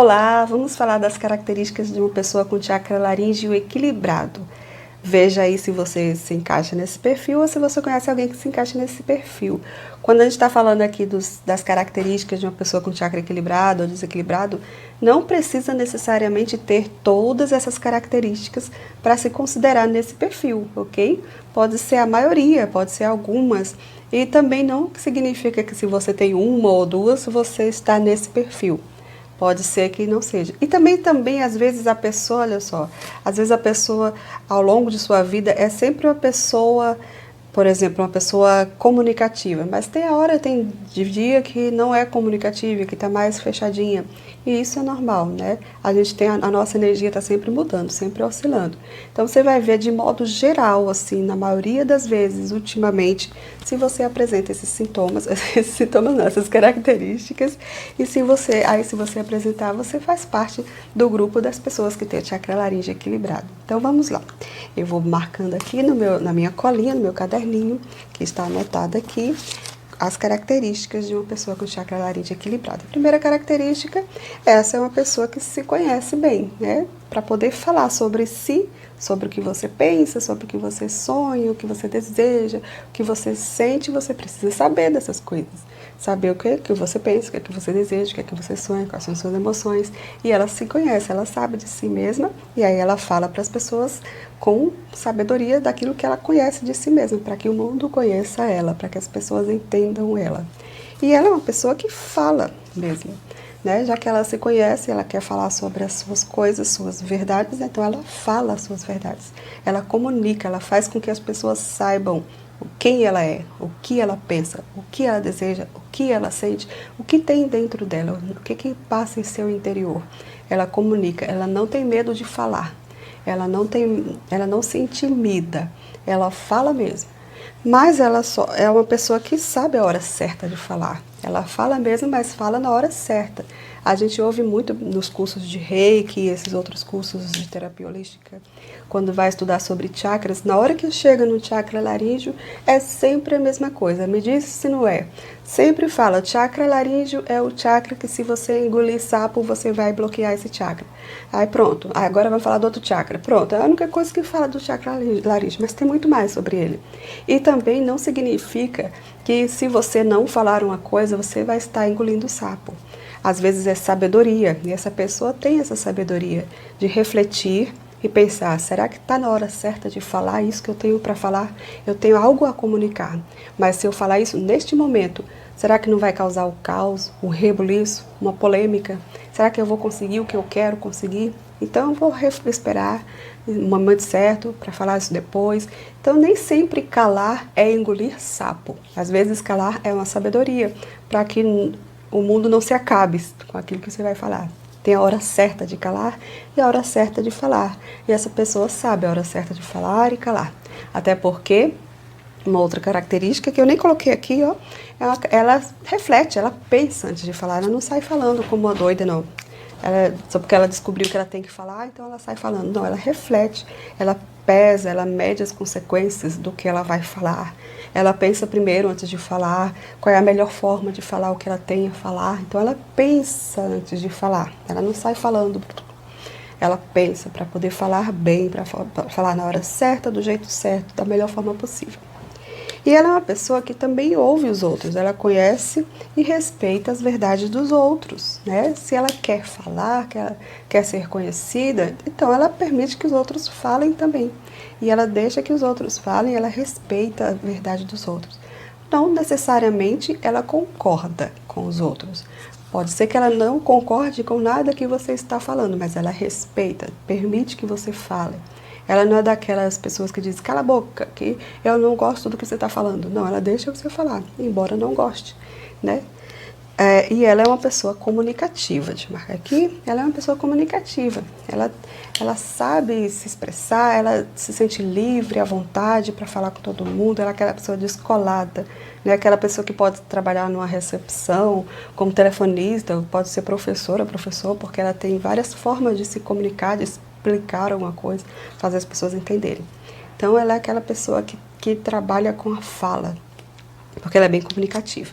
Olá, vamos falar das características de uma pessoa com chakra laríngeo equilibrado. Veja aí se você se encaixa nesse perfil ou se você conhece alguém que se encaixa nesse perfil. Quando a gente está falando aqui das características de uma pessoa com chakra equilibrado ou desequilibrado, não precisa necessariamente ter todas essas características para se considerar nesse perfil, ok? Pode ser a maioria, pode ser algumas. E também não significa que se você tem uma ou duas, você está nesse perfil. Pode ser que não seja. E também, às vezes, a pessoa, olha só, às vezes a pessoa, ao longo de sua vida, é sempre uma pessoa, por exemplo, uma pessoa comunicativa, mas tem dia que não é comunicativa, que está mais fechadinha. E isso é normal, né? A gente tem, a nossa energia está sempre mudando, sempre oscilando. Então, você vai ver de modo geral, assim, na maioria das vezes, ultimamente, se você apresenta esses sintomas, não, essas características, e se você apresentar, você faz parte do grupo das pessoas que tem chakra laríngeo equilibrado. Então, vamos lá. Eu vou marcando aqui na minha colinha, no meu caderninho, que está anotado aqui, as características de uma pessoa com chakra laríngeo equilibrado. A primeira característica, essa é uma pessoa que se conhece bem, né? Para poder falar sobre si, sobre o que você pensa, sobre o que você sonha, o que você deseja, o que você sente, você precisa saber dessas coisas. Saber o que você pensa, o que você deseja, o que você sonha, quais são as suas emoções. E ela se conhece, ela sabe de si mesma, e aí ela fala para as pessoas com sabedoria daquilo que ela conhece de si mesma, para que o mundo conheça ela, para que as pessoas entendam ela. E ela é uma pessoa que fala mesmo, né? Já que ela se conhece, ela quer falar sobre as suas coisas, suas verdades, então ela fala as suas verdades. Ela comunica, ela faz com que as pessoas saibam quem ela é, o que ela pensa, o que ela deseja, o que ela sente, o que tem dentro dela, o que passa em seu interior. Ela comunica, ela não tem medo de falar, ela não se intimida, ela fala mesmo. Mas ela só é uma pessoa que sabe a hora certa de falar. Ela fala mesmo, mas fala na hora certa. A gente ouve muito nos cursos de Reiki, esses outros cursos de terapia holística, quando vai estudar sobre chakras, na hora que chega no chakra laríngeo, é sempre a mesma coisa. Me diz se não é. Sempre fala, chakra laríngeo é o chakra que se você engolir sapo, você vai bloquear esse chakra. Aí pronto, agora vamos falar do outro chakra. Pronto, é a única coisa que fala do chakra laríngeo, mas tem muito mais sobre ele. E também não significa que se você não falar uma coisa, você vai estar engolindo sapo. Às vezes é sabedoria, e essa pessoa tem essa sabedoria de refletir e pensar, será que está na hora certa de falar isso que eu tenho para falar? Eu tenho algo a comunicar, mas se eu falar isso neste momento, será que não vai causar o caos, um rebuliço, uma polêmica? Será que eu vou conseguir o que eu quero conseguir? Então eu vou esperar o momento certo para falar isso depois. Então nem sempre calar é engolir sapo. Às vezes calar é uma sabedoria para que o mundo não se acabe com aquilo que você vai falar. Tem a hora certa de calar e a hora certa de falar. E essa pessoa sabe a hora certa de falar e calar. Até porque, uma outra característica que eu nem coloquei aqui, ó, ela reflete, ela pensa antes de falar. Ela não sai falando como uma doida, não. Só porque ela descobriu que ela tem que falar, então ela sai falando. Não, ela reflete, ela pesa, ela mede as consequências do que ela vai falar. Ela pensa primeiro antes de falar, qual é a melhor forma de falar o que ela tem a falar. Então ela pensa antes de falar, ela não sai falando. Ela pensa para poder falar bem, para falar na hora certa, do jeito certo, da melhor forma possível. E ela é uma pessoa que também ouve os outros, ela conhece e respeita as verdades dos outros, né? Se ela quer falar, quer ser conhecida, então ela permite que os outros falem também. E ela deixa que os outros falem, ela respeita a verdade dos outros. Não necessariamente ela concorda com os outros. Pode ser que ela não concorde com nada que você está falando, mas ela respeita, permite que você fale. Ela não é daquelas pessoas que dizem, cala a boca, que eu não gosto do que você está falando. Não, ela deixa você falar, embora não goste, né? E ela é uma pessoa comunicativa, deixa eu marcar aqui, ela é uma pessoa comunicativa. Ela sabe se expressar, ela se sente livre, à vontade para falar com todo mundo, ela é aquela pessoa descolada, né? Aquela pessoa que pode trabalhar numa recepção, como telefonista, pode ser professora, professor, porque ela tem várias formas de se comunicar, de explicar alguma coisa, fazer as pessoas entenderem. Então ela é aquela pessoa que trabalha com a fala, porque ela é bem comunicativa.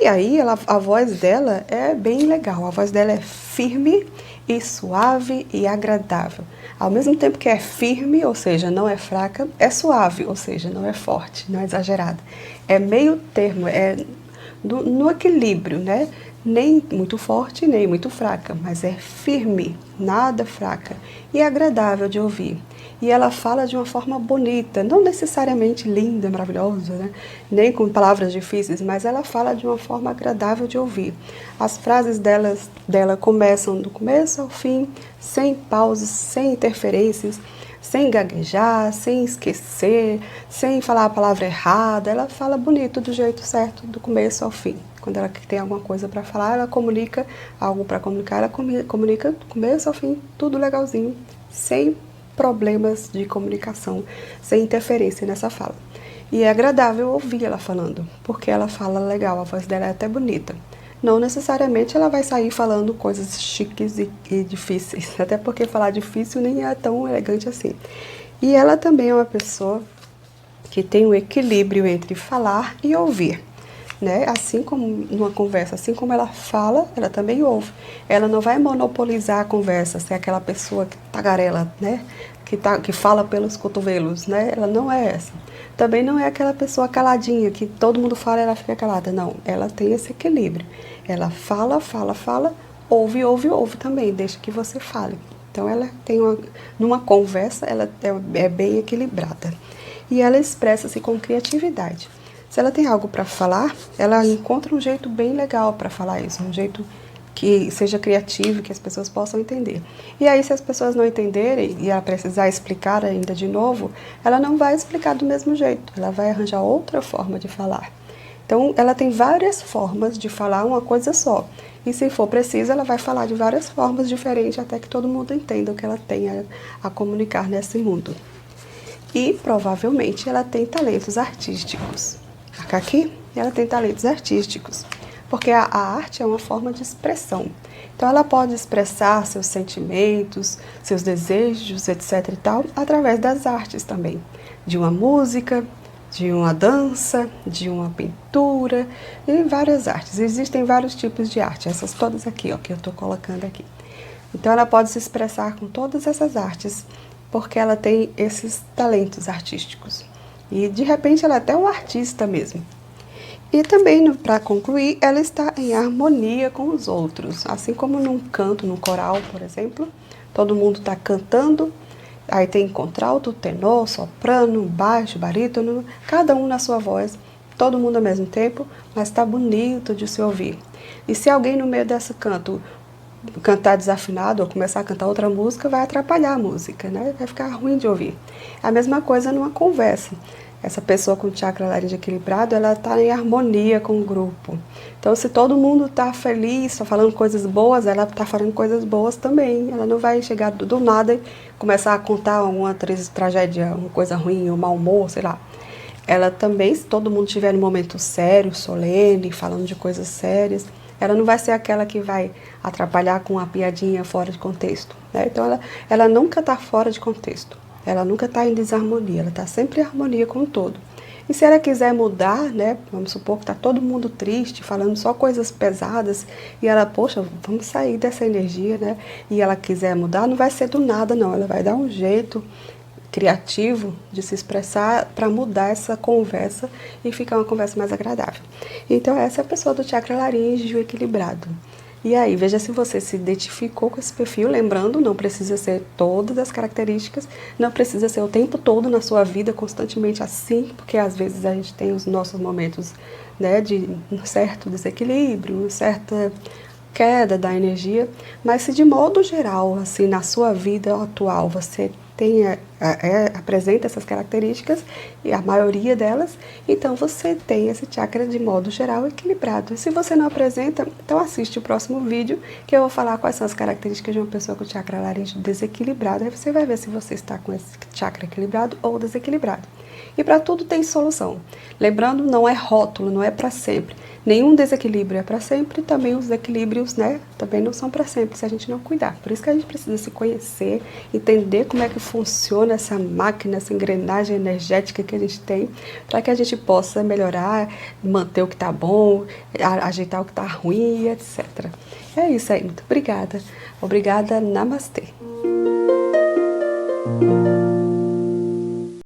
E aí a voz dela é bem legal, a voz dela é firme e suave e agradável. Ao mesmo tempo que é firme, ou seja, não é fraca, é suave, ou seja, não é forte, não é exagerada. É meio termo, é no equilíbrio, né? Nem muito forte, nem muito fraca, mas é firme, nada fraca e agradável de ouvir. E ela fala de uma forma bonita, não necessariamente linda, maravilhosa, né? Nem com palavras difíceis, mas ela fala de uma forma agradável de ouvir. As frases dela começam do começo ao fim, sem pausas, sem interferências, sem gaguejar, sem esquecer, sem falar a palavra errada. Ela fala bonito, do jeito certo, do começo ao fim. Quando ela tem alguma coisa para falar, ela comunica algo para comunicar, ela comunica do começo ao fim, tudo legalzinho, sem problemas de comunicação, sem interferência nessa fala. E é agradável ouvir ela falando, porque ela fala legal, a voz dela é até bonita. Não necessariamente ela vai sair falando coisas chiques e difíceis, até porque falar difícil nem é tão elegante assim. E ela também é uma pessoa que tem um equilíbrio entre falar e ouvir. Né? Assim como numa conversa, assim como ela fala, ela também ouve. Ela não vai monopolizar a conversa, ser aquela pessoa que tagarela, né? Que fala pelos cotovelos, né? Ela não é essa. Também não é aquela pessoa caladinha, que todo mundo fala e ela fica calada. Não, ela tem esse equilíbrio. Ela fala, fala, fala, ouve, ouve, ouve também, deixa que você fale. Então ela tem numa conversa, ela é bem equilibrada. E ela expressa-se com criatividade. Se ela tem algo para falar, ela encontra um jeito bem legal para falar isso, um jeito que seja criativo, que as pessoas possam entender. E aí, se as pessoas não entenderem e ela precisar explicar ainda de novo, ela não vai explicar do mesmo jeito, ela vai arranjar outra forma de falar. Então, ela tem várias formas de falar uma coisa só. E se for preciso, ela vai falar de várias formas diferentes até que todo mundo entenda o que ela tem a comunicar nesse mundo. E, provavelmente, ela tem talentos artísticos. Aqui, ela tem talentos artísticos, porque a arte é uma forma de expressão. Então, ela pode expressar seus sentimentos, seus desejos, etc. e tal, através das artes também. De uma música, de uma dança, de uma pintura, e várias artes. Existem vários tipos de arte, essas todas aqui, ó, que eu estou colocando aqui. Então, ela pode se expressar com todas essas artes, porque ela tem esses talentos artísticos. E, de repente, ela é até um artista mesmo. E também, para concluir, ela está em harmonia com os outros. Assim como num canto, num coral, por exemplo, todo mundo está cantando, aí tem contralto, tenor, soprano, baixo, barítono, cada um na sua voz, todo mundo ao mesmo tempo, mas está bonito de se ouvir. E se alguém no meio desse canto cantar desafinado ou começar a cantar outra música, vai atrapalhar a música, né? Vai ficar ruim de ouvir. A mesma coisa numa conversa. Essa pessoa com chakra laríngeo equilibrado, ela está em harmonia com o grupo. Então, se todo mundo está feliz, está falando coisas boas, ela está falando coisas boas também. Ela não vai chegar do nada e começar a contar uma tragédia, uma coisa ruim, um mau humor, sei lá. Ela também, se todo mundo estiver num momento sério, solene, falando de coisas sérias, ela não vai ser aquela que vai atrapalhar com uma piadinha fora de contexto, né? Então, ela nunca está fora de contexto. Ela nunca está em desarmonia, ela está sempre em harmonia com o todo. E se ela quiser mudar, né? Vamos supor que está todo mundo triste, falando só coisas pesadas, e ela, poxa, vamos sair dessa energia, né? E ela quiser mudar, não vai ser do nada, não. Ela vai dar um jeito criativo de se expressar para mudar essa conversa e ficar uma conversa mais agradável. Então, essa é a pessoa do chakra laríngeo equilibrado. E aí, veja se você se identificou com esse perfil, lembrando, não precisa ser todas as características, não precisa ser o tempo todo na sua vida, constantemente assim, porque às vezes a gente tem os nossos momentos, né, de um certo desequilíbrio, certa queda da energia, mas se de modo geral, assim, na sua vida atual, você apresenta essas características, e a maioria delas, então você tem esse chakra de modo geral equilibrado. E se você não apresenta, então assiste o próximo vídeo, que eu vou falar quais são as características de uma pessoa com chakra laríngeo desequilibrado, aí você vai ver se você está com esse chakra equilibrado ou desequilibrado. E para tudo tem solução. Lembrando, não é rótulo, não é para sempre. Nenhum desequilíbrio é para sempre, também os equilíbrios, né, também não são para sempre se a gente não cuidar. Por isso que a gente precisa se conhecer, entender como é que funciona funcionando essa máquina, essa engrenagem energética que a gente tem, para que a gente possa melhorar, manter o que está bom, ajeitar o que está ruim, etc. É isso aí, muito obrigada. Obrigada, namastê.